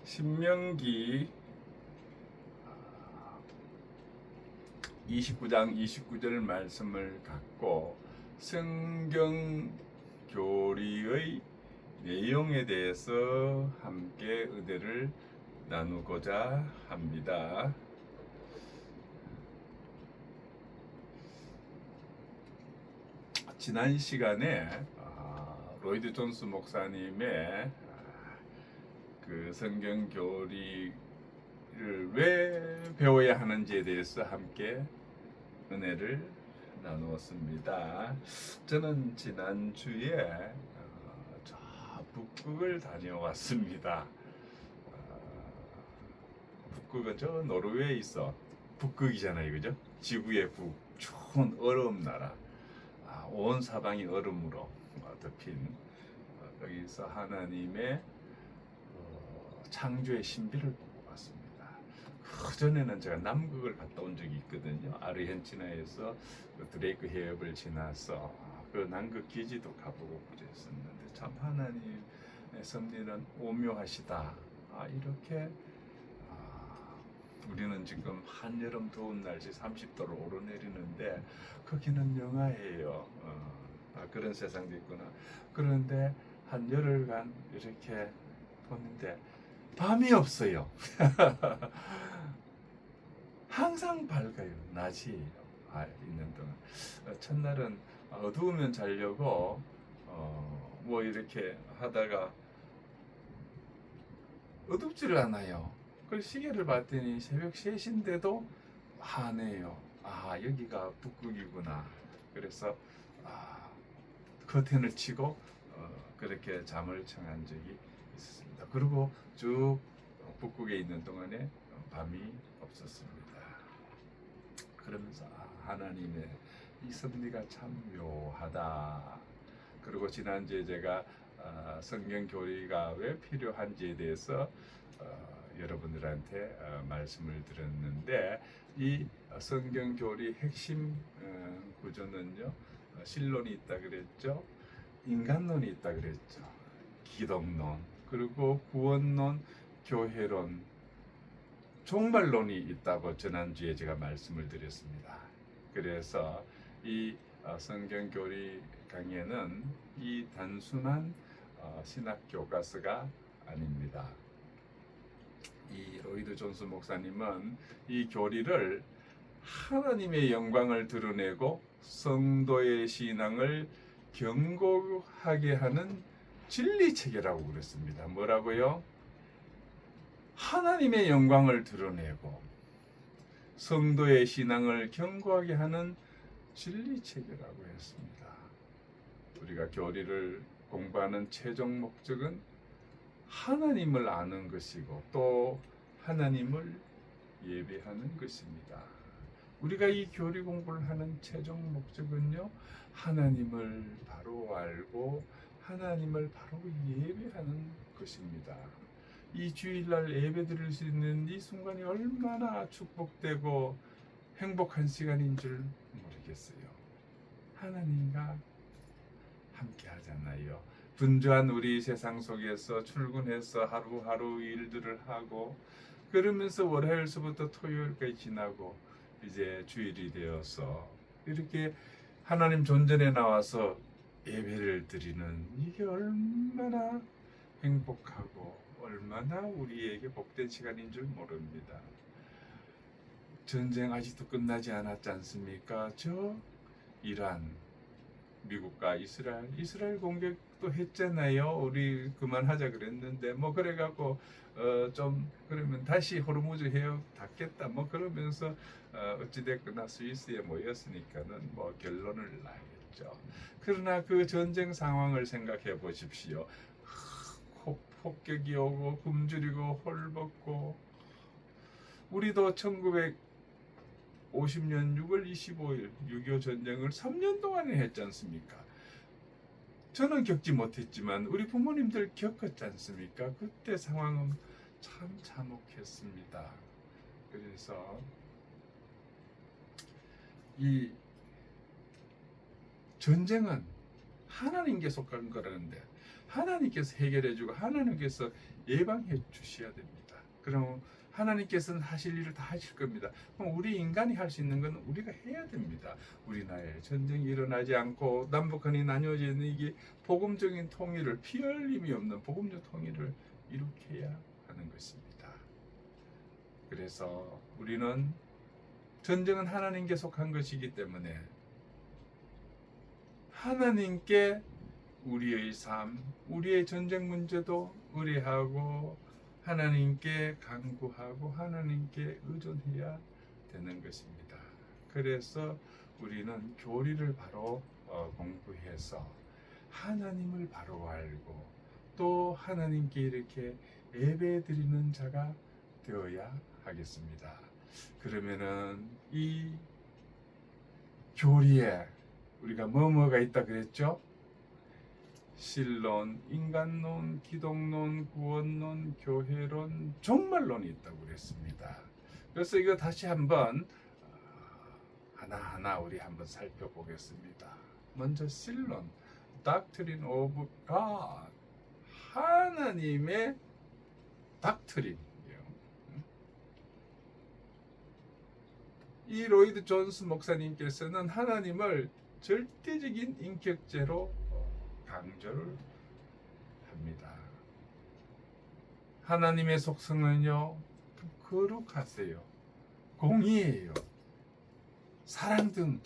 신명기 29장 29절 말씀을 갖고 성경 교리의 내용에 대해서 함께 의대를 나누고자 합니다. 지난 시간에 로이드 존스 목사님의 그 성경 교리를 왜 배워야 하는지에 대해서 함께 은혜를 나누었습니다. 저는 지난주에 저 북극을 다녀왔습니다. 북극은 저 노르웨이에 있어. 북극이잖아요, 그죠? 지구의 북, 추운 얼음 나라. 온 사방이 얼음으로 덮인 여기서 하나님의 창조의 신비를 보고 왔습니다. 그 전에는 제가 남극을 갔다 온 적이 있거든요. 아르헨티나에서 드레이크 해협을 지나서 그 남극 기지도 가보고 그랬었는데 참 하나님의 섭리는 오묘하시다. 이렇게 우리는 지금 한여름 더운 날씨 30도를 오르내리는데 거기는 영하예요. 그런 세상도 있구나. 그런데 한 열흘간 이렇게 보는데 밤이 없어요. 항상 밝아요. 낮이 있는 동안. 첫날은 어두우면 자려고 뭐 이렇게 하다가 어둡지를 않아요. 그 시계를 봤더니 새벽 3시인데도 하네요. 여기가 북극이구나. 그래서 커튼을 치고 그렇게 잠을 청한 적이 있었습니다. 그리고 쭉 북극에 있는 동안에 밤이 없었습니다. 그러면서 하나님의 이 섭리가 참 묘하다. 그리고 지난주에 제가 성경 교리가 왜 필요한지에 대해서 여러분들한테 말씀을 드렸는데 이 성경 교리 핵심 구조는요, 신론이 있다 그랬죠, 인간론이 있다 그랬죠, 기독론, 그리고 구원론, 교회론, 종말론이 있다고 지난주에 제가 말씀을 드렸습니다. 그래서 이 성경 교리 강의는 이 단순한 신학 교과서가 아닙니다. 이 로이드 존스 목사님은 이 교리를 하나님의 영광을 드러내고 성도의 신앙을 견고하게 하는 진리 체계라고 그랬습니다. 뭐라고요? 하나님의 영광을 드러내고 성도의 신앙을 견고하게 하는 진리 체계라고 했습니다. 우리가 교리를 공부하는 최종 목적은 하나님을 아는 것이고 또 하나님을 예배하는 것입니다. 우리가 이 교리 공부를 하는 최종 목적은요, 하나님을 바로 알고 하나님을 바로 예배하는 것입니다. 이 주일날 예배 드릴 수 있는 이 순간이 얼마나 축복되고 행복한 시간인 줄 모르겠어요. 하나님과 함께 하잖아요. 분주한 우리 세상 속에서 출근해서 하루하루 일들을 하고 그러면서 월요일서부터 토요일까지 지나고 이제 주일이 되어서 이렇게 하나님 존전에 나와서 예배를 드리는 이게 얼마나 행복하고 얼마나 우리에게 복된 시간인 줄 모릅니다. 전쟁 아직도 끝나지 않았지 않습니까? 저 이란, 미국과 이스라엘 공격도 했잖아요. 우리 그만하자 그랬는데 뭐 그래갖고 좀 그러면 다시 호르무즈 해협 닫겠다 뭐 그러면서 어찌됐거나 스위스에 모였으니까는 뭐 결론을 나겠죠. 그러나 그 전쟁 상황을 생각해 보십시오. 폭격이 오고 굶주리고 헐벗고 우리도 1950년 6월 25일 6.25 전쟁을 3년 동안에 했지 않습니까? 저는 겪지 못했지만 우리 부모님들 겪었지 않습니까? 그때 상황은 참 참혹했습니다. 그래서 이 전쟁은 하나님께 속한 거라는데 하나님께서 해결해주고 하나님께서 예방해 주셔야 됩니다. 그럼 하나님께서는 하실 일을 다 하실 겁니다. 그럼 우리 인간이 할 수 있는 건 우리가 해야 됩니다. 우리나라에 전쟁이 일어나지 않고 남북한이 나뉘어지는 이게 복음적인 통일을, 피 흘림이 없는 복음적 통일을 이룩해야 하는 것입니다. 그래서 우리는 전쟁은 하나님께 속한 것이기 때문에 하나님께 우리의 삶, 우리의 전쟁 문제도 의뢰하고 하나님께 간구하고 하나님께 의존해야 되는 것입니다. 그래서 우리는 교리를 바로 공부해서 하나님을 바로 알고 또 하나님께 이렇게 예배드리는 자가 되어야 하겠습니다. 그러면은 이 교리에 우리가 뭐가 있다 그랬죠? 신론, 인간론, 기독론, 구원론, 교회론, 종말론이 있다고 그랬습니다. 그래서 이거 다시 한번 하나하나 우리 한번 살펴보겠습니다. 먼저 신론, Doctrine of God, 하나님의 닥트린. 이 로이드 존스 목사님께서는 하나님을 절대적인 인격체로 강조를 합니다. 하나님의 속성은요, 거룩하세요. 공의예요. 사랑 등.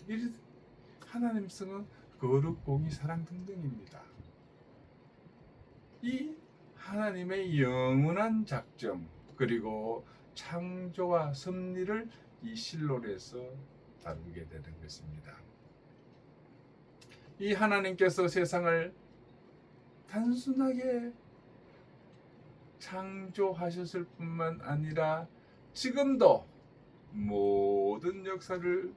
하나님 성은 거룩, 공의, 사랑 등등입니다. 이 하나님의 영원한 작정 그리고 창조와 섭리를 이 신론에서 다루게 되는 것입니다. 이 하나님께서 세상을 단순하게 창조하셨을 뿐만 아니라 지금도 모든 역사를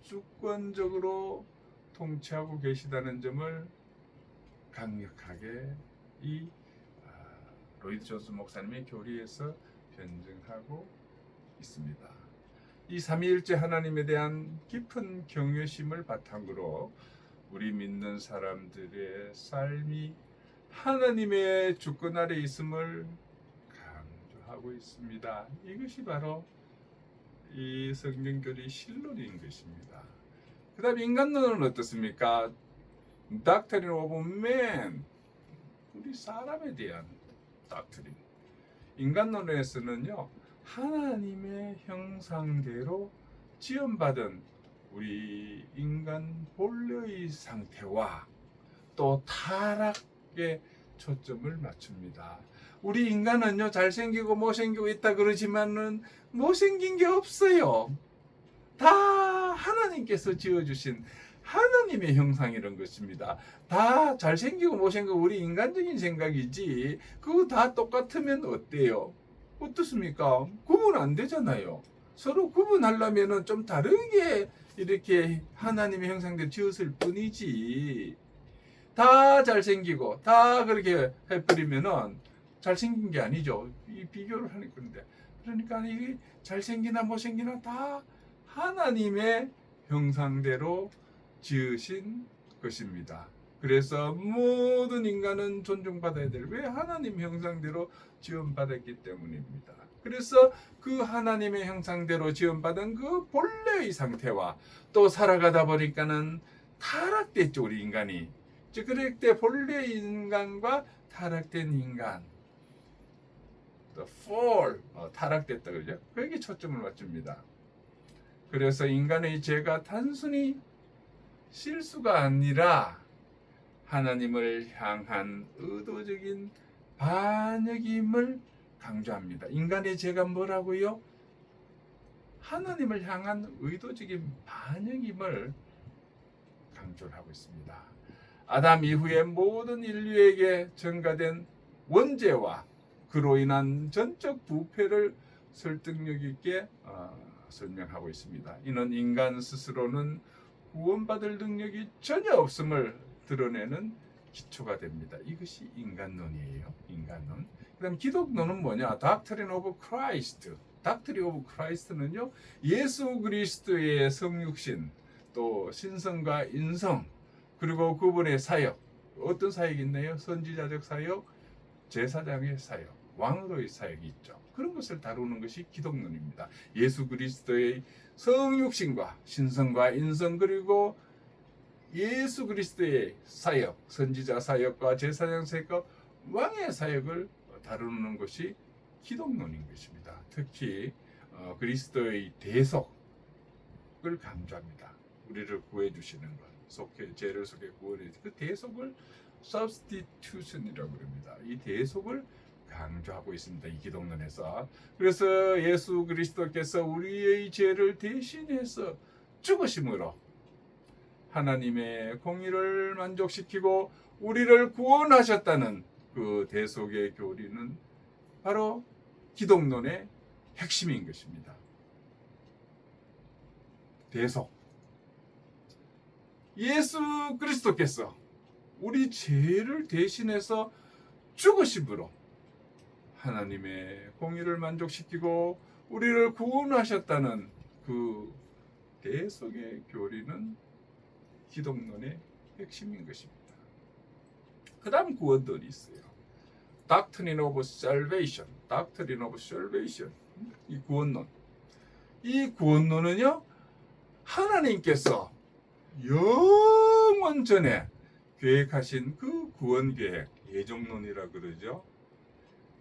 주권적으로 통치하고 계시다는 점을 강력하게 이 로이드 존스 목사님의 교리에서 변증하고 있습니다. 이 삼위일체 하나님에 대한 깊은 경외심을 바탕으로 우리 믿는 사람들의 삶이 하나님의 주권 아래 있음을 강조하고 있습니다. 이것이 바로 이 성경교리 신론인 것입니다. 그 다음 인간론은 어떻습니까? Doctrine of Man, 우리 사람에 대한 닥트린. 인간론에서는요, 하나님의 형상대로 지음받은 우리 인간 본래의 상태와 또 타락에 초점을 맞춥니다. 우리 인간은요, 잘생기고 못생기고 있다 그러지만은 못생긴 게 없어요. 다 하나님께서 지어주신 하나님의 형상이란 것입니다. 다 잘생기고 못생기고 우리 인간적인 생각이지 그거 다 똑같으면 어때요? 어떻습니까? 구분 안 되잖아요. 서로 구분하려면 좀 다르게 이렇게 하나님의 형상대로 지었을 뿐이지 다 잘생기고 다 그렇게 해버리면은 잘생긴 게 아니죠. 이 비교를 하는 건데, 그러니까 이게 잘생기나 못생기나 다 하나님의 형상대로 지으신 것입니다. 그래서 모든 인간은 존중받아야 될, 왜 하나님 형상대로 지음받았기 때문입니다. 그래서 그 하나님의 형상대로 지음받은 그 본래의 상태와 또 살아가다 보니까는 타락됐죠, 우리 인간이. 그럴 때 본래 인간과 타락된 인간, the fall, 타락됐다 그러죠. 거기에 초점을 맞춥니다. 그래서 인간의 죄가 단순히 실수가 아니라 하나님을 향한 의도적인 반역임을 강조합니다. 인간의 죄가 뭐라고요? 하나님을 향한 의도적인 반역임을 강조를 하고 있습니다. 아담 이후에 모든 인류에게 전가된 원죄와 그로 인한 전적 부패를 설득력 있게 설명하고 있습니다. 이는 인간 스스로는 구원받을 능력이 전혀 없음을 드러내는 기초가 됩니다. 이것이 인간론이에요. 인간론. 그다음 기독론은 뭐냐? Doctrine of Christ. Doctrine of Christ는요, 예수 그리스도의 성육신, 또 신성과 인성, 그리고 그분의 사역, 어떤 사역이 있나요? 선지자적 사역, 제사장의 사역, 왕으로의 사역이 있죠. 그런 것을 다루는 것이 기독론입니다. 예수 그리스도의 성육신과 신성과 인성, 그리고 예수 그리스도의 사역, 선지자 사역과 제사장 사역과 왕의 사역을 다루는 것이 기독론인 것입니다. 특히 그리스도의 대속을 강조합니다. 우리를 구해 주시는 것, 죄를 속에 구원해 그 대속을 substitution이라고 합니다. 이 대속을 강조하고 있습니다. 이 기독론에서. 그래서 예수 그리스도께서 우리의 죄를 대신해서 죽으심으로 하나님의 공의를 만족시키고 우리를 구원하셨다는 그 대속의 교리는 바로 기독론의 핵심인 것입니다. 대속. 예수 그리스도께서 우리 죄를 대신해서 죽으심으로 하나님의 공의를 만족시키고 우리를 구원하셨다는 그 대속의 교리는 기독론의 핵심인 것입니다. 그 다음 구원론이 있어요. Doctrine of Salvation, Doctrine of Salvation. 이 구원론. 이 구원론은요, 하나님께서 영원 전에 계획하신 그 구원 계획, 예정론이라 그러죠.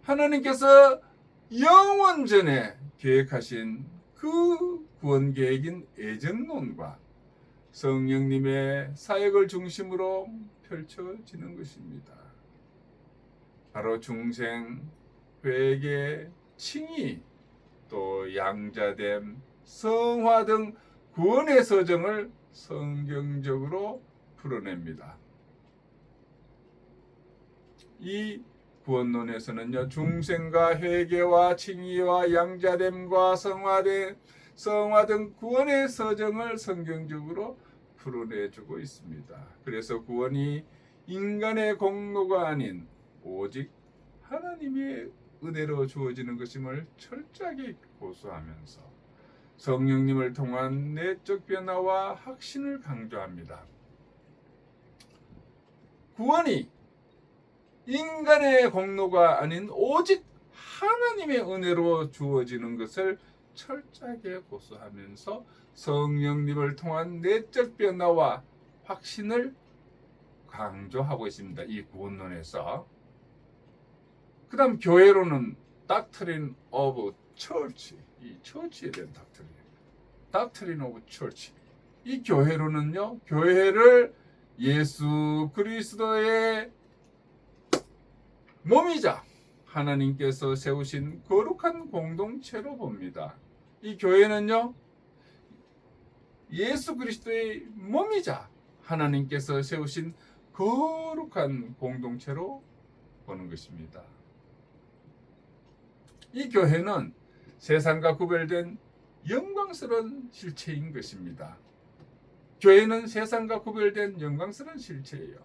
하나님께서 영원 전에 계획하신 그 구원 계획인 예정론과 성령님의 사역을 중심으로 펼쳐지는 것입니다. 바로 중생, 회개, 칭의, 또 양자됨, 성화 등 구원의 서정을 성경적으로 풀어냅니다. 이 구원론에서는요, 중생과 회개와 칭의와 양자됨과 성화 등 구원의 서정을 성경적으로 풀어내주고 있습니다. 그래서 구원이 인간의 공로가 아닌 오직 하나님의 은혜로 주어지는 것임을 철저하게 고수하면서 성령님을 통한 내적 변화와 확신을 강조합니다. 구원이 인간의 공로가 아닌 오직 하나님의 은혜로 주어지는 것을 철저하게 고수하면서 성령님을 통한 내적 변화와 확신을 강조하고 있습니다. 이 구원론에서. 그 다음 교회로는 Doctrine of Church, 이 처치에 대한 Doctrine of Church. 이 교회로는요, 교회를 예수 그리스도의 몸이자 하나님께서 세우신 거룩한 공동체로 봅니다. 이 교회는요, 예수 그리스도의 몸이자 하나님께서 세우신 거룩한 공동체로 보는 것입니다. 이 교회는 세상과 구별된 영광스러운 실체인 것입니다. 교회는 세상과 구별된 영광스러운 실체예요.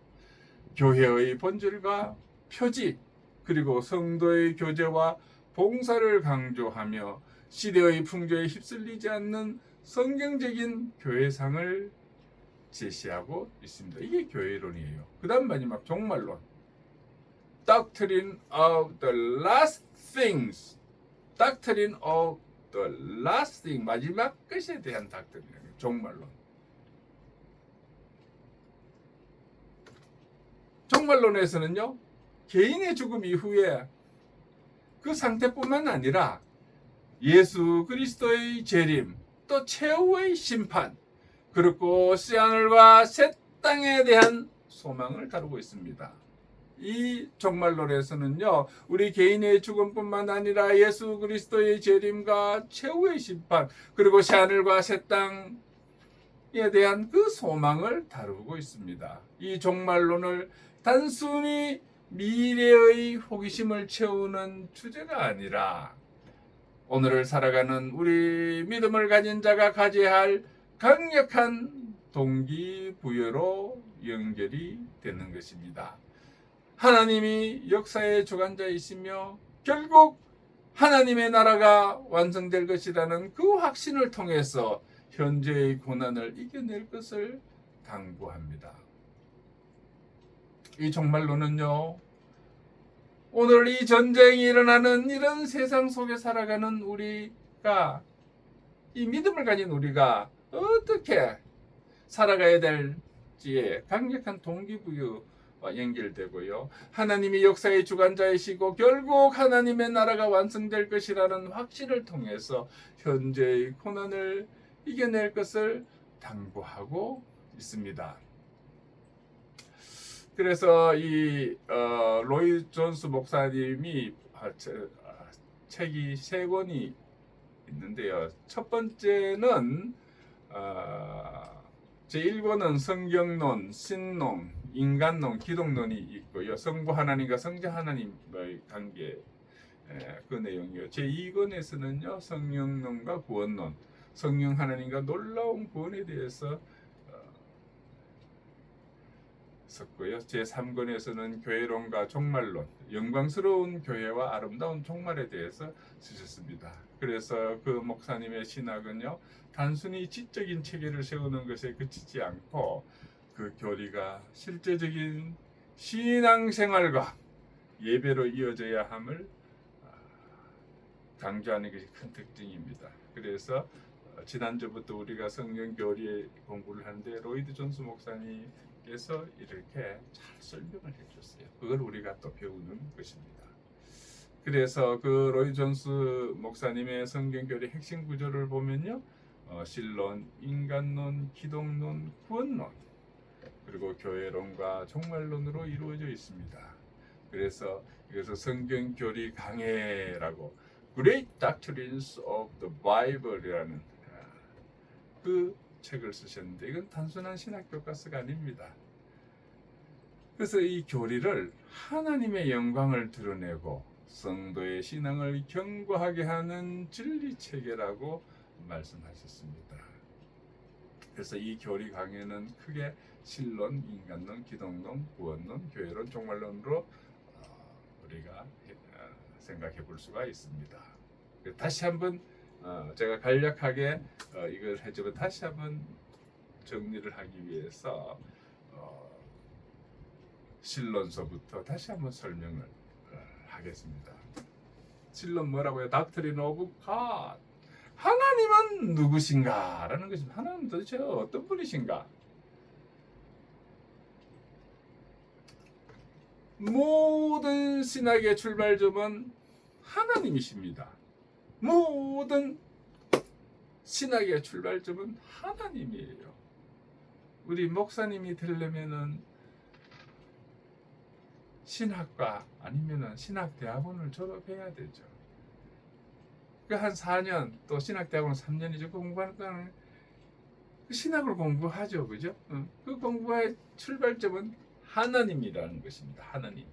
교회의 본질과 표지, 그리고 성도의 교제와 봉사를 강조하며 시대의 풍조에 휩쓸리지 않는 성경적인 교회상을 제시하고 있습니다. 이게 교회론이에요. 그 다음 마지막 종말론. Doctrine of the last things. Doctrine of the last thing. 마지막 끝에 대한 doctrine이에요. 종말론. 종말론에서는요, 개인의 죽음 이후에 그 상태뿐만 아니라 예수 그리스도의 재림, 또 최후의 심판, 그리고 새하늘과 새 땅에 대한 소망을 다루고 있습니다. 이 종말론에서는요, 우리 개인의 죽음뿐만 아니라 예수 그리스도의 재림과 최후의 심판, 그리고 새하늘과 새 땅에 대한 그 소망을 다루고 있습니다. 이 종말론을 단순히 미래의 호기심을 채우는 주제가 아니라 오늘을 살아가는 우리 믿음을 가진 자가 가져야 할 강력한 동기부여로 연결이 되는 것입니다. 하나님이 역사의 주관자이시며 결국 하나님의 나라가 완성될 것이라는 그 확신을 통해서 현재의 고난을 이겨낼 것을 당부합니다. 이 종말론은요, 오늘 이 전쟁이 일어나는 이런 세상 속에 살아가는 우리가, 이 믿음을 가진 우리가 어떻게 살아가야 될지에 강력한 동기부여와 연결되고요. 하나님이 역사의 주관자이시고 결국 하나님의 나라가 완성될 것이라는 확신을 통해서 현재의 고난을 이겨낼 것을 당부하고 있습니다. 그래서 이 로이 존스 목사님이 책이 3권이 있는데요. 첫 번째는 제1권은 성경론, 신론, 인간론, 기독론이 있고요. 성부 하나님과 성자 하나님의 관계 그 내용이요. 제2권에서는요, 성령론과 구원론, 성령 하나님과 놀라운 구원에 대해서 썼고요. 제3권에서는 교회론과 종말론, 영광스러운 교회와 아름다운 종말에 대해서 쓰셨습니다. 그래서 그 목사님의 신학은요, 단순히 지적인 체계를 세우는 것에 그치지 않고 그 교리가 실제적인 신앙생활과 예배로 이어져야 함을 강조하는 것이 큰 특징입니다. 그래서 지난주부터 우리가 성경 교리 공부를 하는데 로이드 존스 목사님께서 이렇게 잘 설명을 해줬어요. 그걸 우리가 또 배우는 것입니다. 그래서 그 로이드 존스 목사님의 성경 교리 핵심 구조를 보면요, 신론, 인간론, 기독론, 구원론, 그리고 교회론과 종말론으로 이루어져 있습니다. 그래서 이것을 성경 교리 강해라고 Great Doctrines of the Bible이라는 그 책을 쓰셨는데, 이건 단순한 신학 교과서가 아닙니다. 그래서 이 교리를 하나님의 영광을 드러내고 성도의 신앙을 견고하게 하는 진리 체계라고 말씀하셨습니다. 그래서 이 교리 강해는 크게 신론, 인간론, 기독론, 구원론, 교회론, 종말론으로 우리가 생각해 볼 수가 있습니다. 다시 한번 제가 간략하게 이걸 해주면 다시 한번 정리를 하기 위해서 신론서부터 다시 한번 설명을 하겠습니다. 신론 뭐라고요? Doctrine of God. 하나님은 누구신가? 라는 것입니다. 하나님은 도대체 어떤 분이신가? 모든 신학의 출발점은 하나님이십니다. 모든 신학의 출발점은 하나님이에요. 우리 목사님이 되려면은 신학과 아니면은 신학대학원을 졸업해야 되죠. 그 한 4년, 또 신학대학원 3년이죠. 공부하는 신학을 공부하죠, 그죠? 그 공부의 출발점은 하나님이라는 것입니다. 하나님.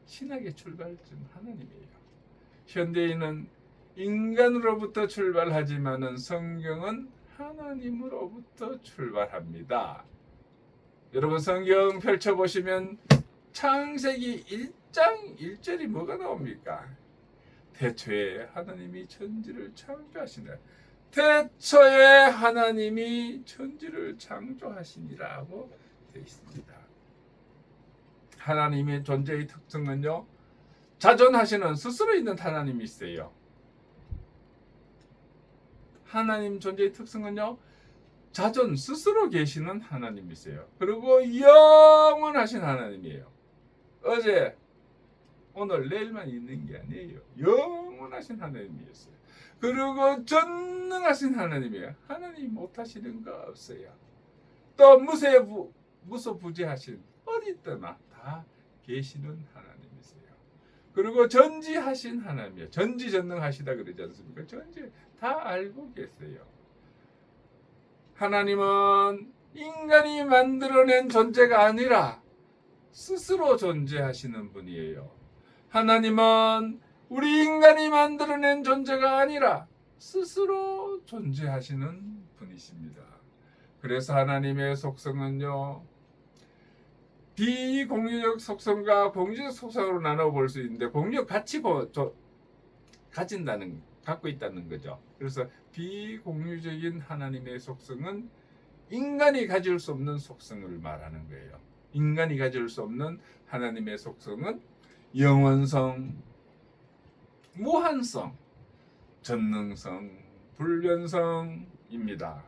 신학의 출발점 하나님이에요. 현대인은 인간으로부터 출발하지만은 성경은 하나님으로부터 출발합니다. 여러분 성경 펼쳐보시면 창세기 1장 1절이 뭐가 나옵니까? 태초에 하나님이 천지를 창조하시네. 태초에 하나님이 천지를 창조하시니라고 되어 있습니다. 하나님의 존재의 특성은요, 자존하시는 스스로 있는 하나님이세요. 하나님 존재의 특성은요, 자존 스스로 계시는 하나님이세요. 그리고 영원하신 하나님이에요. 어제, 오늘, 내일만 있는 게 아니에요. 영원하신 하나님이었어요. 그리고 전능하신 하나님이에요. 하나님 못하시는 거 없어요. 또 무소부재하신 어디 때나 다 계시는 하나님이세요. 그리고 전지하신 하나님이에요. 전지전능하시다 그러지 않습니까? 전지 다 알고 계세요. 하나님은 인간이 만들어낸 존재가 아니라 스스로 존재하시는 분이에요. 하나님은 우리 인간이 만들어낸 존재가 아니라 스스로 존재하시는 분이십니다. 그래서 하나님의 속성은요, 비공유적 속성과 공유적 속성으로 나눠볼 수 있는데, 공유 같이 갖고 있다는 거죠. 그래서 비공유적인 하나님의 속성은 인간이 가질 수 없는 속성을 말하는 거예요. 인간이 가질 수 없는 하나님의 속성은 영원성, 무한성, 전능성, 불변성입니다.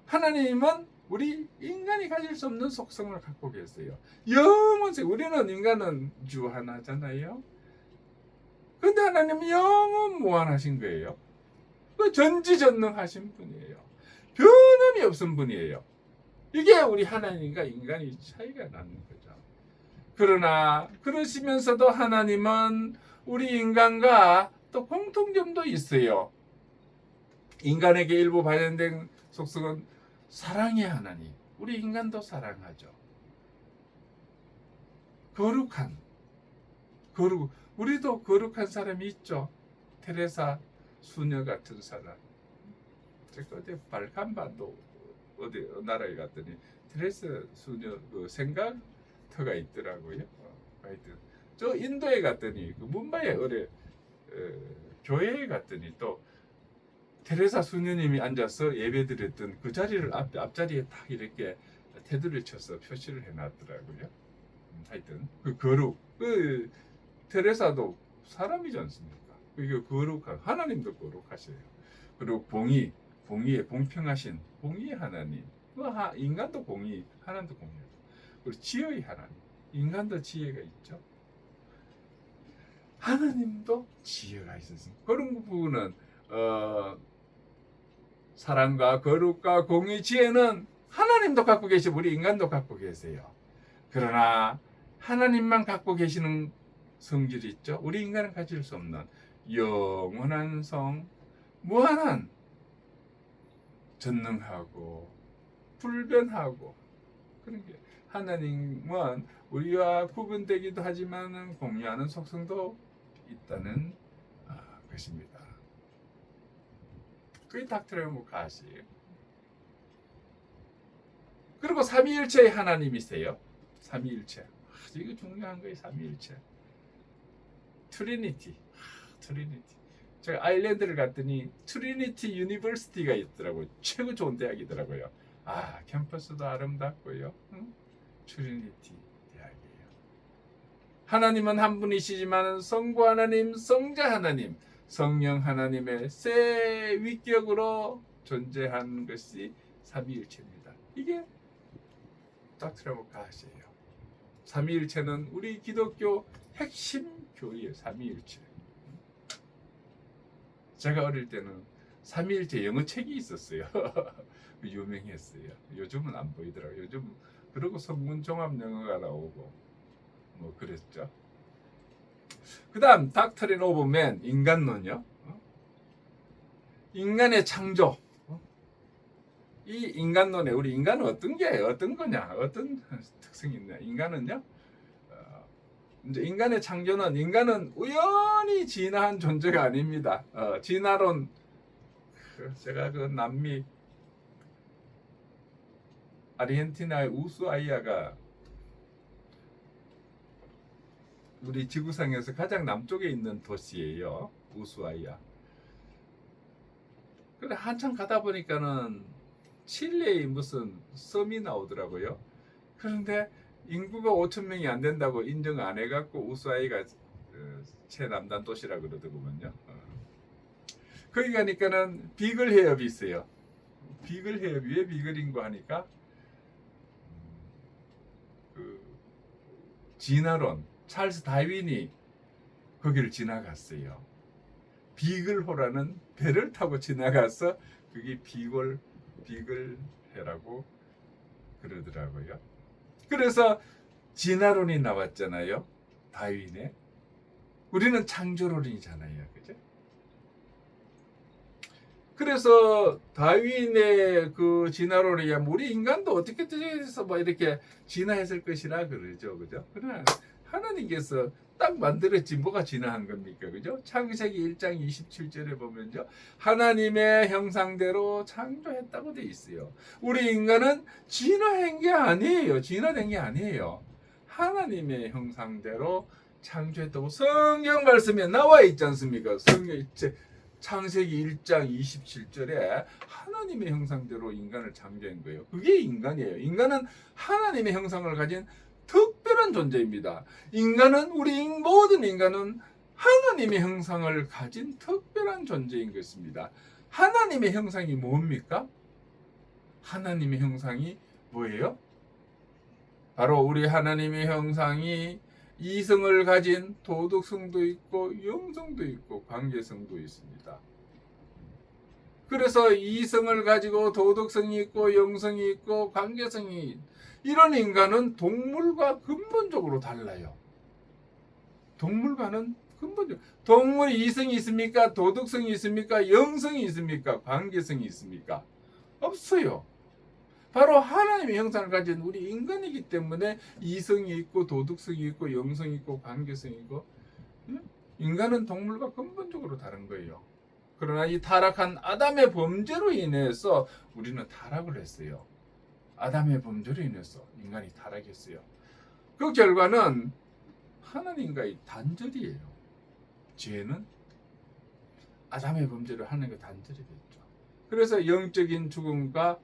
하나님은 우리 인간이 가질 수 없는 속성을 갖고 계세요. 영원성. 우리는 인간은 주하나잖아요. 근데 하나님은 영원 무한하신 거예요. 전지전능하신 분이에요. 변함이 없은 분이에요. 이게 우리 하나님과 인간이 차이가 나는 거죠. 그러나 그러시면서도 하나님은 우리 인간과 또 공통점도 있어요. 인간에게 일부 발현된 속성은 사랑의 하나님. 우리 인간도 사랑하죠. 우리도 거룩한 사람이 있죠. 테레사 수녀 같은 사람. 제가 어디 발칸반도 어디 나라에 갔더니 테레사 수녀 그 생각터가 있더라고요. 하여튼 저 인도에 갔더니 그 뭄바이에 교회에 갔더니 또 테레사 수녀님이 앉아서 예배드렸던 그 자리를 앞자리에 딱 이렇게 테두리를 쳐서 표시를 해놨더라고요. 하여튼 그 거룩, 그 테레사도 사람이지 않습니까? 이게 거룩한 하나님도 거룩하세요. 그리고 봉의에 공평하신 봉의의 하나님. 인간도 공의, 하나님도 공의하고. 그리고 지혜의 하나님. 인간도 지혜가 있죠. 하나님도 지혜가 있었습니다. 그런 부분은 사랑과 거룩과 공의, 지혜는 하나님도 갖고 계시고 우리 인간도 갖고 계세요. 그러나 하나님만 갖고 계시는 성질이 있죠. 우리 인간은 가질 수 없는 영원한 성, 무한한, 전능하고 불변하고 그런 게 하나님은 우리와 구분되기도 하지만 공유하는 속성도 있다는 것입니다. 그게 닥트레모 가시예요. 그리고 삼위일체의 하나님이세요. 삼위일체. 이거 중요한 거예요. 삼위일체. 트리니티. 제가 아일랜드를 갔더니 트리니티 유니버시티가 있더라고요. 최고 좋은 대학이더라고요. 캠퍼스도 아름답고요. 트리니티 대학이에요. 하나님은 한 분이시지만 성부 하나님, 성자 하나님, 성령 하나님의 세 위격으로 존재한 것이 삼위일체입니다. 이게 닥트레모 가시예요. 삼위일체는 우리 기독교 핵심 교리예요. 삼위일체. 제가 어릴 때는 삼위일체 영어 책이 있었어요. 유명했어요. 요즘은 안 보이더라고요. 요즘 그리고 성문 종합 영어가 나오고 뭐 그랬죠. 그다음 닥터린 오브 맨, 인간론요. 인간의 창조. 이 인간론에 우리 인간은 어떤 거냐, 어떤 특성이 있냐. 인간은요. 이제 인간의 창조는 인간은 우연히 진화한 존재가 아닙니다. 진화론, 제가 그 남미 아르헨티나의 우수아이아가 우리 지구상에서 가장 남쪽에 있는 도시예요. 우수아이아. 그래 한참 가다 보니까는 칠레의 무슨 섬이 나오더라고요. 그런데 인구가 5,000명이 안 된다고 인정 안 해갖고 우수아이가 최남단 도시라 그러더군요. 거기 가니까는 비글 해협이 있어요. 비글 해협이 왜 비글인고 하니까 그 진화론 찰스 다윈이 거기를 지나갔어요. 비글호라는 배를 타고 지나가서 그게 비글해라고 그러더라고요. 그래서 진화론이 나왔잖아요. 다윈의. 우리는 창조론이잖아요. 그죠? 그래서 다윈의 그 진화론에 의하면 우리 인간도 어떻게 해서 뭐 이렇게 진화했을 것이라 그러죠. 그죠? 그러나 하나님께서 딱 만들었지 뭐가 진화한 겁니까? 그죠? 창세기 1장 27절에 보면요. 하나님의 형상대로 창조했다고 돼 있어요. 우리 인간은 진화한 게 아니에요. 진화된 게 아니에요. 하나님의 형상대로 창조했다고 성경 말씀에 나와 있지 않습니까? 성경 창세기 1장 27절에 하나님의 형상대로 인간을 창조한 거예요. 그게 인간이에요. 인간은 하나님의 형상을 가진 특별한 존재입니다. 우리 모든 인간은 하나님의 형상을 가진 특별한 존재인 것입니다. 하나님의 형상이 뭡니까? 하나님의 형상이 뭐예요? 바로 우리 하나님의 형상이 이성을 가진 도덕성도 있고 영성도 있고 관계성도 있습니다. 그래서 이성을 가지고 도덕성이 있고 영성이 있고 관계성이 이런 인간은 동물과 근본적으로 달라요. 동물과는 근본적으로 동물이 이성이 있습니까? 도덕성이 있습니까? 영성이 있습니까? 관계성이 있습니까? 없어요. 바로 하나님의 형상을 가진 우리 인간이기 때문에 이성이 있고 도덕성이 있고 영성이 있고 관계성이 있고 인간은 동물과 근본적으로 다른 거예요. 그러나 이 타락한 아담의 범죄로 인해서 우리는 타락을 했어요. 아담의 범죄로 인해서 인간이 타락했어요. 그 결과는 하나님과의 단절이에요. 죄는 아담의 범죄로 하나님과 단절이 됐죠. 그래서 영적인 죽음과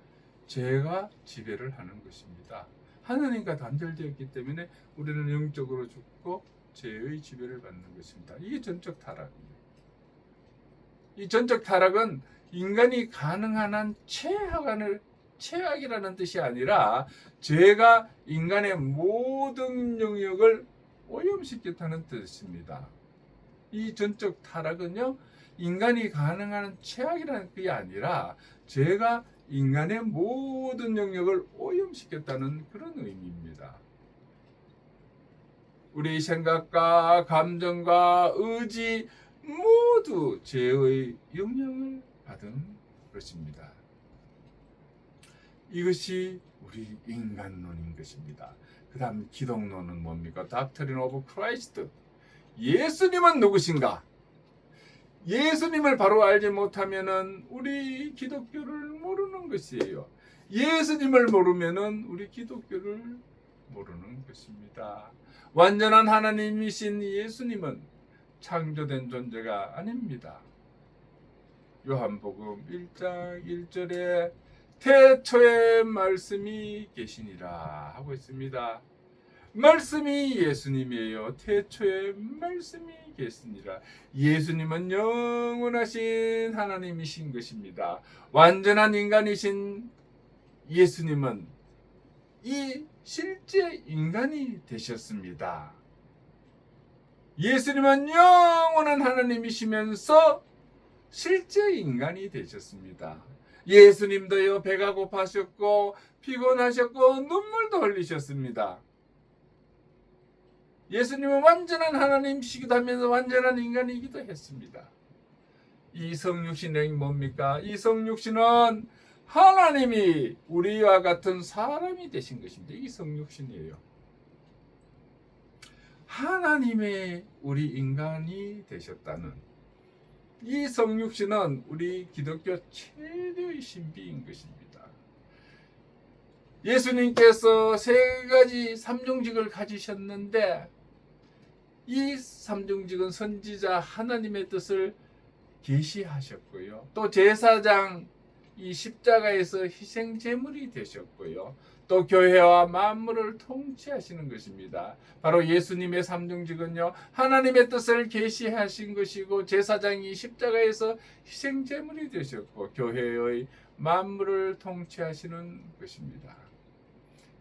죄가 지배를 하는 것입니다. 하나님과 단절되었기 때문에 우리는 영적으로 죽고 죄의 지배를 받는 것입니다. 이게 전적 타락입니다. 이 전적 타락은 인간이 가능한 한 최악이라는 뜻이 아니라 죄가 인간의 모든 영역을 오염시켰다는 뜻입니다. 이 전적 타락은요, 인간이 가능한 한 최악이라는 뜻이 아니라 죄가 인간의 모든 영역을 오염시켰다는 그런 의미입니다. 우리 생각과 감정과 의지 모두 죄의 영향을 받은 것입니다. 이것이 우리 인간론인 것입니다. 그 다음 기독론은 뭡니까? Doctrine of Christ. 예수님은 누구신가? 예수님을 바로 알지 못하면은 우리 기독교를 모르는 것이에요. 예수님을 모르면은 우리 기독교를 모르는 것입니다. 완전한 하나님이신 예수님은 창조된 존재가 아닙니다. 요한복음 1장 1절에 태초에 말씀이 계시니라 하고 있습니다. 말씀이 예수님이에요. 태초에 말씀이 계시니라. 예수님은 영원하신 하나님이신 것입니다. 완전한 인간이신 예수님은 이 실제 인간이 되셨습니다. 예수님은 영원한 하나님이시면서 실제 인간이 되셨습니다. 예수님도요, 배가 고파셨고 피곤하셨고 눈물도 흘리셨습니다. 예수님은 완전한 하나님이시기도 하면서 완전한 인간이기도 했습니다. 이 성육신이 뭡니까? 이 성육신은 하나님이 우리와 같은 사람이 되신 것입니다. 이 성육신이에요. 하나님의 우리 인간이 되셨다는 이 성육신은 우리 기독교 최대의 신비인 것입니다. 예수님께서 세 가지 삼종직을 가지셨는데 이 삼종직은 선지자 하나님의 뜻을 계시하셨고요. 또 제사장 이 십자가에서 희생 제물이 되셨고요. 또 교회와 만물을 통치하시는 것입니다. 바로 예수님의 삼종직은요, 하나님의 뜻을 계시하신 것이고 제사장이 십자가에서 희생 제물이 되셨고 교회의 만물을 통치하시는 것입니다.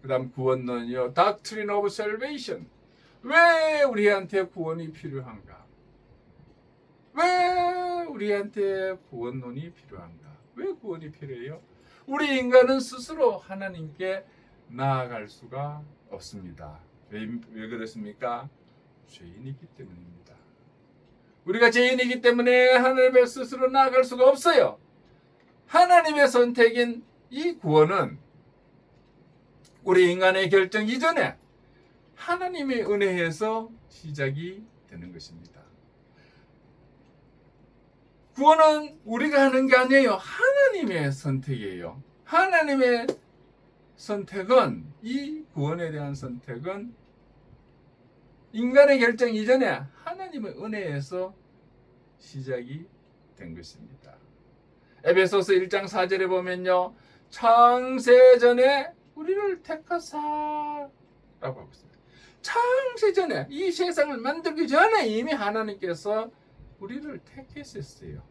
그 다음 구원론이요, Doctrine of Salvation. 왜 우리한테 구원이 필요한가? 왜 우리한테 구원론이 필요한가? 왜 구원이 필요해요? 우리 인간은 스스로 하나님께 나아갈 수가 없습니다. 왜 그렇습니까? 죄인이기 때문입니다. 우리가 죄인이기 때문에 하나님 앞에 스스로 나아갈 수가 없어요. 하나님의 선택인 이 구원은 우리 인간의 결정 이전에 하나님의 은혜에서 시작이 되는 것입니다. 구원은 우리가 하는 게 아니에요. 하나님의 선택이에요. 하나님의 선택은, 이 구원에 대한 선택은 인간의 결정 이전에 하나님의 은혜에서 시작이 된 것입니다. 에베소서 1장 4절에 보면요, 창세전에 우리를 택하사 라고 하고 있습니다. 창세전에, 이 세상을 만들기 전에 이미 하나님께서 우리를 택했었어요.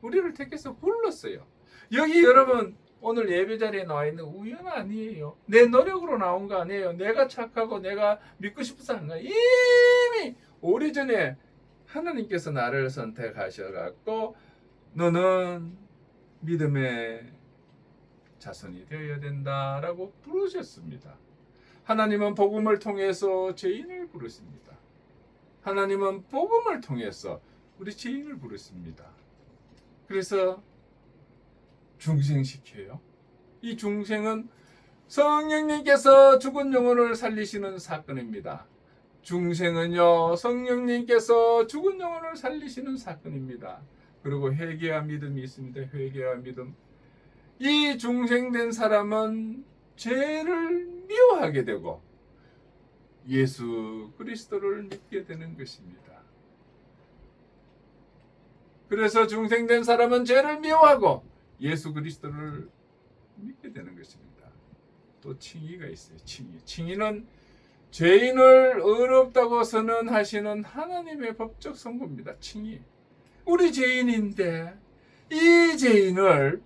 우리를 택해서 불렀어요. 여기 여러분 오늘 예배 자리에 나와 있는 우연 아니에요. 내 노력으로 나온 거 아니에요. 내가 착하고 내가 믿고 싶어서 한 거예요. 이미 오래전에 하나님께서 나를 선택하셔갖고 너는 믿음의 자손이 되어야 된다라고 부르셨습니다. 하나님은 복음을 통해서 죄인을 부르십니다. 하나님은 복음을 통해서 우리 죄인을 부르십니다. 그래서 중생시켜요. 이 중생은 성령님께서 죽은 영혼을 살리시는 사건입니다. 중생은요, 성령님께서 죽은 영혼을 살리시는 사건입니다. 그리고 회개와 믿음이 있습니다. 회개와 믿음. 이 중생된 사람은 죄를 미워하게 되고 예수 그리스도를 믿게 되는 것입니다. 그래서 중생된 사람은 죄를 미워하고 예수 그리스도를 믿게 되는 것입니다. 또 칭의가 있어요. 칭의는 죄인을 의롭다고 선언하시는 하나님의 법적 선고입니다. 칭의. 우리 죄인인데 이 죄인을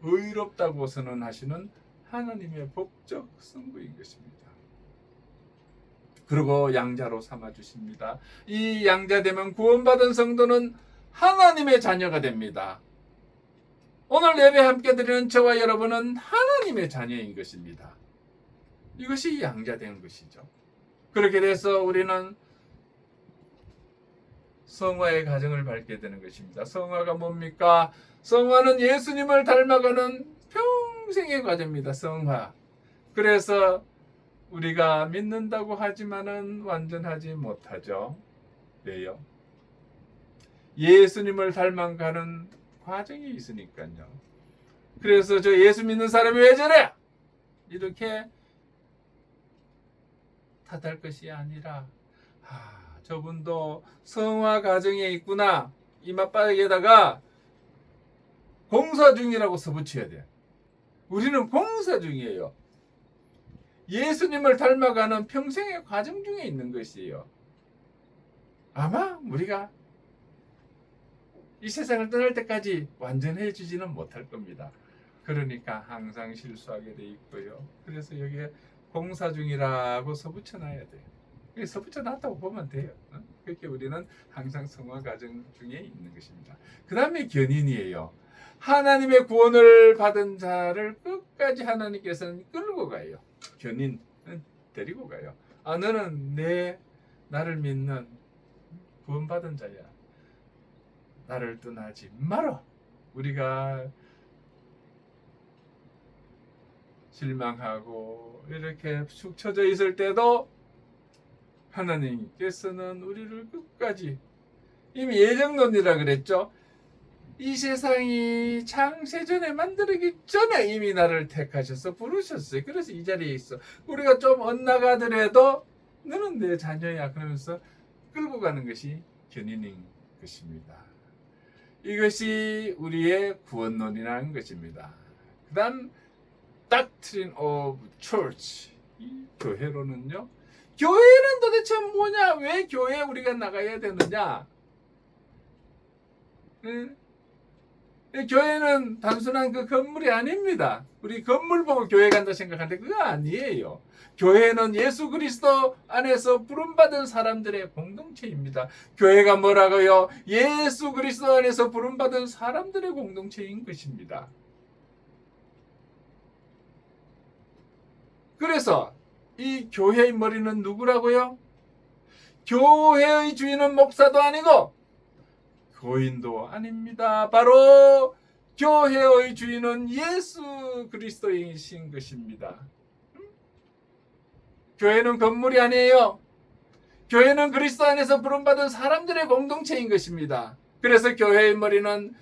의롭다고 선언하시는 하나님의 법적 선고인 것입니다. 그리고 양자로 삼아 주십니다. 이 양자 되면 구원받은 성도는 하나님의 자녀가 됩니다. 오늘 예배 함께 드리는 저와 여러분은 하나님의 자녀인 것입니다. 이것이 양자된 것이죠. 그렇게 돼서 우리는 성화의 가정을 밟게 되는 것입니다. 성화가 뭡니까? 성화는 예수님을 닮아가는 평생의 과정입니다. 성화. 그래서 우리가 믿는다고 하지만은 완전하지 못하죠. 왜요? 예수님을 닮아가는 과정이 있으니까요. 그래서 저 예수 믿는 사람이 왜 저래? 이렇게 탓할 것이 아니라 저분도 성화 과정에 있구나. 이 맞바닥에다가 공사 중이라고 써붙여야 돼. 우리는 공사 중이에요. 예수님을 닮아가는 평생의 과정 중에 있는 것이에요. 아마 우리가 이 세상을 떠날 때까지 완전해지지는 못할 겁니다. 그러니까 항상 실수하게 돼 있고요. 그래서 여기에 공사 중이라고 써붙여놔야 돼요. 써붙여놨다고 보면 돼요. 그렇게 우리는 항상 성화 과정 중에 있는 것입니다. 그 다음에 견인이에요. 하나님의 구원을 받은 자를 끝까지 하나님께서는 끌고 가요. 견인, 데리고 가요. 너는 나를 믿는 구원받은 자야. 나를 떠나지 마라. 우리가 실망하고 이렇게 축 처져 있을 때도 하나님께서는 우리를 끝까지 이미 예정론이라 그랬죠. 이 세상이 창세전에 만들기 전에 이미 나를 택하셔서 부르셨어요. 그래서 이 자리에 있어. 우리가 좀 엇나가더라도 너는 내 자녀야 그러면서 끌고 가는 것이 견인인 것입니다. 이것이 우리의 구원론이라는 것입니다. 그 다음 Doctrine of Church, 이 교회론은요. 교회는 도대체 뭐냐? 왜 교회에 우리가 나가야 되느냐? 교회는 단순한 그 건물이 아닙니다. 우리 건물 보고 교회 간다 생각하는데 그거 아니에요. 교회는 예수 그리스도 안에서 부름받은 사람들의 공동체입니다. 교회가 뭐라고요? 예수 그리스도 안에서 부름받은 사람들의 공동체인 것입니다. 그래서 이 교회의 머리는 누구라고요? 교회의 주인은 목사도 아니고 교인도 아닙니다. 바로 교회의 주인은 예수 그리스도이신 것입니다. 교회는 건물이 아니에요. 교회는 그리스도 안에서 부름받은 사람들의 공동체인 것입니다. 그래서 교회의 머리는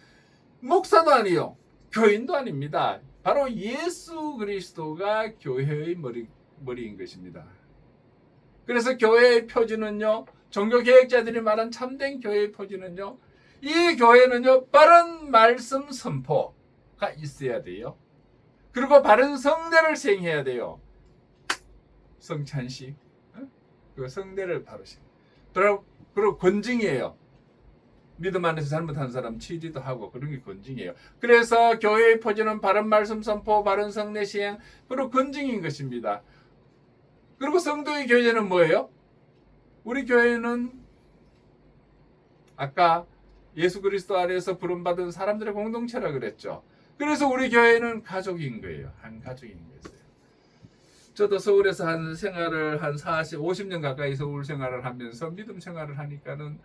목사도 아니요, 교인도 아닙니다. 바로 예수 그리스도가 교회의 머리인 것입니다. 그래서 교회의 표지는요, 종교개혁자들이 말한 참된 교회의 표지는요, 이 교회는요, 바른 말씀 선포가 있어야 돼요. 그리고 바른 성례를 시행해야 돼요. 성찬식, 그 성례를 바로 시행. 그리고 권징이에요. 믿음 안에서 잘못한 사람 치리도 하고 그런 게 권징이에요. 그래서 교회의 포지는 바른 말씀 선포, 바른 성례 시행, 그리고 권징인 것입니다. 그리고 성도의 교제는 뭐예요? 우리 교회는 아까 예수 그리스도 안에서 부름받은 사람들의 공동체라 그랬죠. 그래서 우리 교회는 가족인 거예요. 한 가족인 거였어요. 저도 서울에서 한 생활을 한 50년 가까이 서울 생활을 하면서 믿음 생활을 하니까는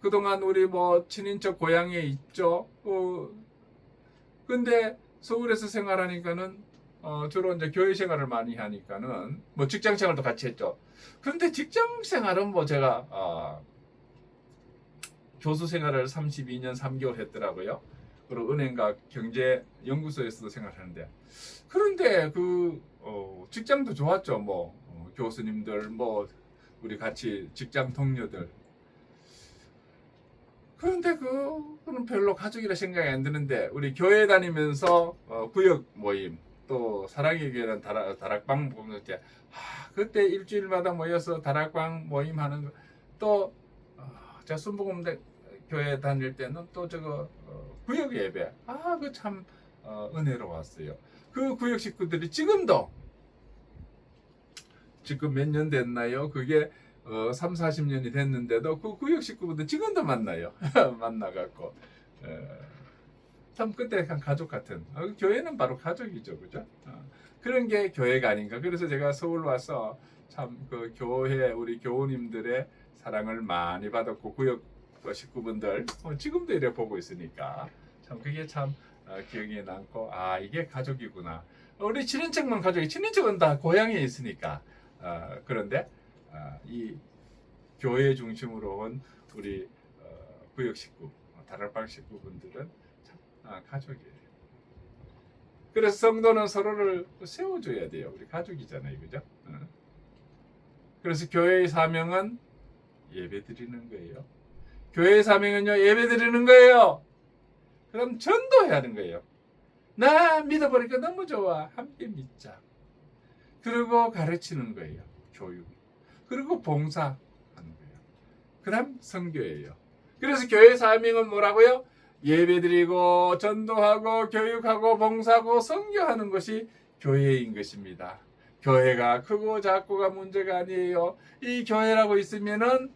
그동안 우리 뭐 친인척 고향에 있죠. 근데 서울에서 생활하니까는 주로 이제 교회 생활을 많이 하니까는 뭐 직장 생활도 같이 했죠. 그런데 직장 생활은 뭐 제가 교수 생활을 32년 3개월 했더라고요. 그리고 은행과 경제연구소에서도 생활하는데, 그런데 직장도 좋았죠. 뭐 교수님들, 뭐 우리 같이 직장 동료들. 그런데 그거는 별로 가족이라 생각이 안 드는데, 우리 교회 다니면서 구역 모임, 또 사랑의 교회는 다락방 보면 이제 그때 일주일마다 모여서 다락방 모임 하는 거, 또 제가 순복음 교회 다닐 때는 또 구역 예배, 그 참 은혜로웠어요. 그 구역 식구들이 지금도, 지금 몇 년 됐나요? 그게 3, 40년이 됐는데도 그 구역 식구분들 지금도 만나요. 만나갖고 참 그때 한 가족 같은, 교회는 바로 가족이죠, 그죠? 그런 게 교회가 아닌가. 그래서 제가 서울 와서 참 그 교회 우리 교우님들의 사랑을 많이 받았고, 구역 식구분들 지금도 이래 보고 있으니까 참 그게 참 기억에 남고, 이게 가족이구나. 우리 친인척만 가족이, 친인척은 다 고향에 있으니까. 그런데 이 교회 중심으로 온 우리 구역 식구, 다락방 식구분들은 참 가족이에요. 그래서 성도는 서로를 세워줘야 돼요. 우리 가족이잖아요, 그죠? 그래서 교회의 사명은 예배드리는 거예요. 교회의 사명은요, 예배드리는 거예요. 그럼 전도해야 하는 거예요. 나 믿어보니까 너무 좋아. 함께 믿자. 그리고 가르치는 거예요. 교육. 그리고 봉사하는 거예요. 그 다음 선교예요. 그래서 교회 사명은 뭐라고요? 예배드리고 전도하고 교육하고 봉사하고 선교하는 것이 교회인 것입니다. 교회가 크고 작고가 문제가 아니에요. 이 교회라고 있으면은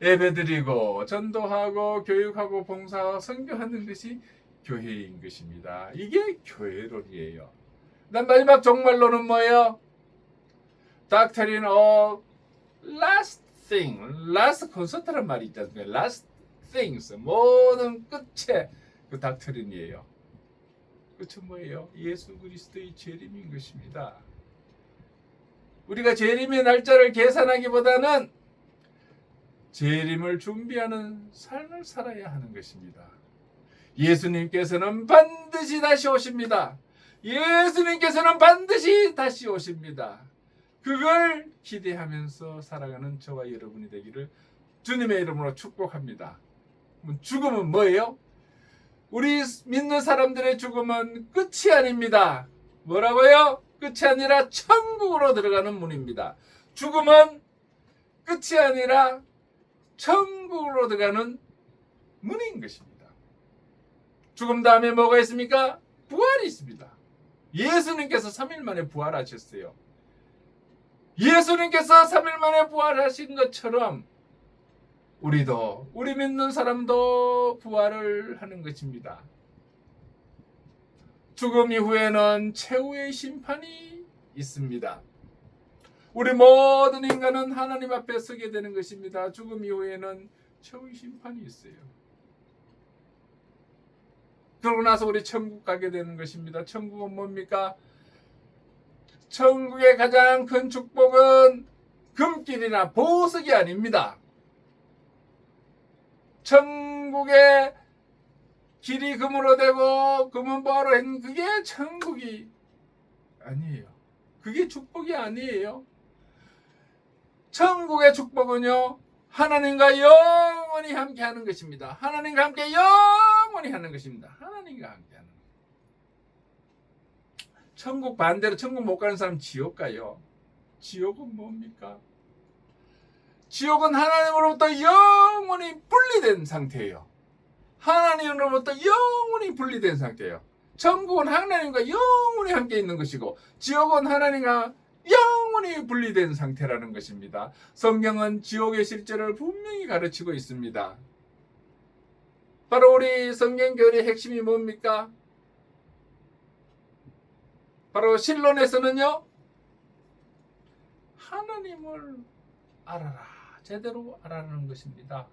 예배드리고 전도하고 교육하고 봉사하고 선교하는 것이 교회인 것입니다. 이게 교회론이에요. 난 마지막 종말론은 뭐예요? Doctrine of last thing, last concert란 말이 있지 않습니까? last things, 모든 끝의 그 닥트린이에요. 끝은 뭐예요? 예수 그리스도의 재림인 것입니다. 우리가 재림의 날짜를 계산하기보다는 재림을 준비하는 삶을 살아야 하는 것입니다. 예수님께서는 반드시 다시 오십니다. 예수님께서는 반드시 다시 오십니다. 그걸 기대하면서 살아가는 저와 여러분이 되기를 주님의 이름으로 축복합니다. 죽음은 뭐예요? 우리 믿는 사람들의 죽음은 끝이 아닙니다. 뭐라고요? 끝이 아니라 천국으로 들어가는 문입니다. 죽음은 끝이 아니라 천국으로 들어가는 문인 것입니다. 죽음 다음에 뭐가 있습니까? 부활이 있습니다. 예수님께서 3일 만에 부활하셨어요. 예수님께서 3일 만에 부활하신 것처럼 우리도, 우리 믿는 사람도 부활을 하는 것입니다. 죽음 이후에는 최후의 심판이 있습니다. 우리 모든 인간은 하나님 앞에 서게 되는 것입니다. 죽음 이후에는 최후의 심판이 있어요. 그러고 나서 우리 천국 가게 되는 것입니다. 천국은 뭡니까? 천국의 가장 큰 축복은 금길이나 보석이 아닙니다. 천국의 길이 금으로 되고 금은 보화로 한 그게 천국이 아니에요. 그게 축복이 아니에요. 천국의 축복은요, 하나님과 영원히 함께하는 것입니다. 하나님과 함께 영원히 하는 것입니다. 하나님과 함께하는 것. 천국 반대로 천국 못 가는 사람 지옥 가요. 지옥은 뭡니까? 지옥은 하나님으로부터 영원히 분리된 상태예요. 하나님으로부터 영원히 분리된 상태예요. 천국은 하나님과 영원히 함께 있는 것이고 지옥은 하나님과 영원히 분리된 상태라는 것입니다. 성경은 지옥의 실제를 분명히 가르치고 있습니다. 바로 우리 성경교리의 핵심이 뭡니까? 바로 신론에서는요, 하나님을 알아라, 제대로 알아라는 것입니다.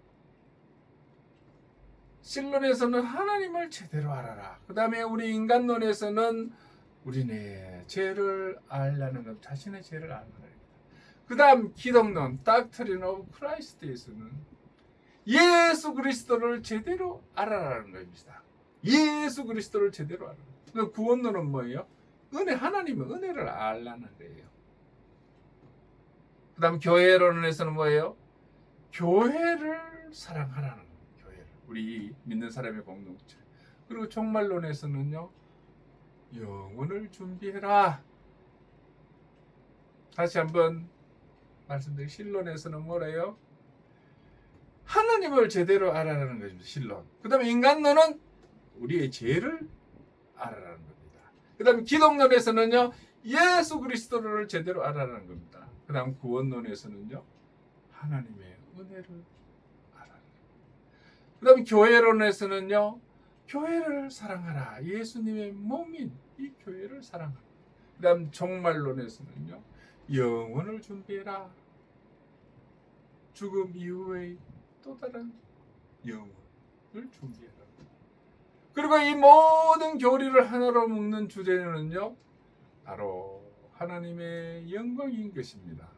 신론에서는 하나님을 제대로 알아라. 그 다음에 우리 인간론에서는 우리네 죄를 알라는 것, 자신의 죄를 아는 겁니다. 그 다음 기독론, Doctrine of Christ에서는 예수 그리스도를 제대로 알아라는 겁니다. 예수 그리스도를 제대로 알아라. 구원론은 뭐예요? 은혜, 하나님의 은혜를 알라는 거예요. 그 다음 교회론에서는 뭐예요? 교회를 사랑하라는 거예요. 교회를. 우리 믿는 사람의 공동체. 그리고 종말론에서는요, 영혼을 준비해라. 다시 한번 말씀드리기, 신론에서는 뭐래요? 하나님을 제대로 알아라는 것입니다. 신론. 그 다음에 인간론은 우리의 죄를 알아라는 겁니다. 그 다음에 기독론에서는요, 예수 그리스도를 제대로 알아라는 겁니다. 그 다음 구원론에서는요, 하나님의 은혜를 알아라. 그 다음에 교회론에서는요, 교회를 사랑하라. 예수님의 몸인 이 교회를 사랑하라. 그 다음 종말론에서는요, 영혼을 준비해라. 죽음 이후의 또 다른 영혼을 준비해라. 그리고 이 모든 교리를 하나로 묶는 주제는요, 바로 하나님의 영광인 것입니다.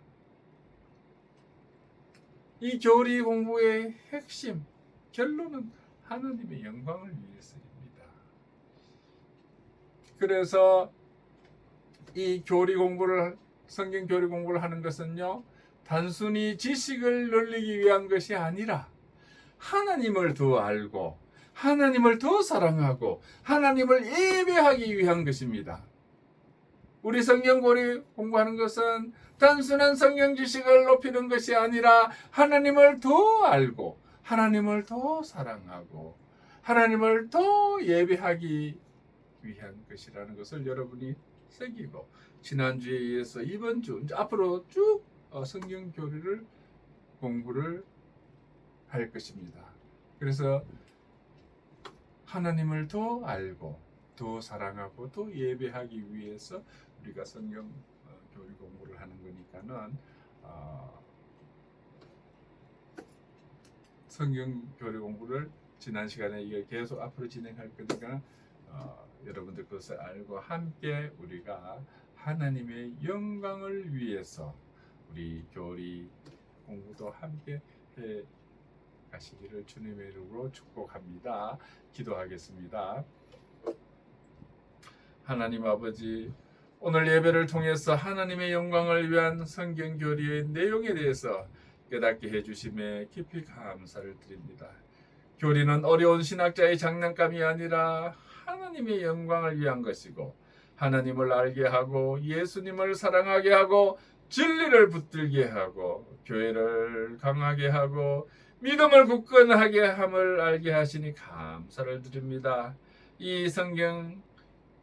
이 교리 공부의 핵심, 결론은 하나님의 영광을 위해서입니다. 그래서 이 교리 공부를, 성경 교리 공부를 하는 것은요, 단순히 지식을 늘리기 위한 것이 아니라 하나님을 더 알고 하나님을 더 사랑하고 하나님을 예배하기 위한 것입니다. 우리 성경 교리 공부하는 것은 단순한 성경 지식을 높이는 것이 아니라 하나님을 더 알고 하나님을 더 사랑하고 하나님을 더 예배하기 위한 것이라는 것을 여러분이 새기고, 지난주에 이어서 이번 주 앞으로 쭉 성경 교리를 공부를 할 것입니다. 그래서 하나님을 더 알고 더 사랑하고 더 예배하기 위해서 우리가 성경 교리 공부를 하는 거니까는 성경 교리 공부를 지난 시간에 이게 계속 앞으로 진행할 거니까 여러분들 그것을 알고 함께 우리가 하나님의 영광을 위해서 우리 교리 공부도 함께 해 가시기를 주님의 이름으로 축복합니다. 기도하겠습니다. 하나님 아버지, 오늘 예배를 통해서 하나님의 영광을 위한 성경 교리의 내용에 대해서 깨닫게 해주심에 깊이 감사를 드립니다. 교리는 어려운 신학자의 장난감이 아니라 하나님의 영광을 위한 것이고, 하나님을 알게 하고 예수님을 사랑하게 하고 진리를 붙들게 하고 교회를 강하게 하고 믿음을 굳건하게 함을 알게 하시니 감사를 드립니다. 이 성경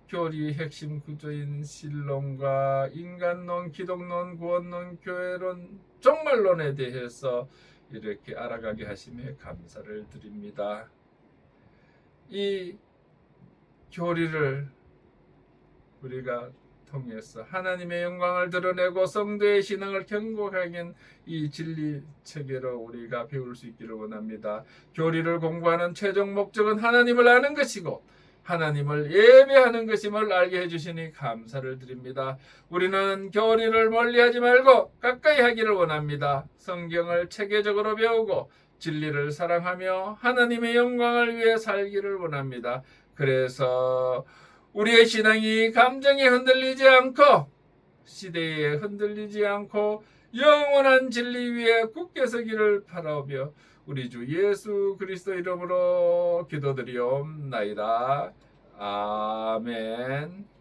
교리의 핵심 구조인 신론과 인간론, 기독론, 구원론, 교회론, 종말론에 대해서 이렇게 알아가게 하심에 감사를 드립니다. 이 교리를 우리가 통해서 하나님의 영광을 드러내고 성도의 신앙을 견고하게 하는 이 진리 체계로 우리가 배울 수 있기를 원합니다. 교리를 공부하는 최종 목적은 하나님을 아는 것이고 하나님을 예배하는 것임을 알게 해주시니 감사를 드립니다. 우리는 교리를 멀리하지 말고 가까이 하기를 원합니다. 성경을 체계적으로 배우고 진리를 사랑하며 하나님의 영광을 위해 살기를 원합니다. 그래서 우리의 신앙이 감정에 흔들리지 않고 시대에 흔들리지 않고 영원한 진리 위에 굳게 서기를 바라며 우리 주 예수 그리스도 이름으로 기도드리옵나이다. 아멘.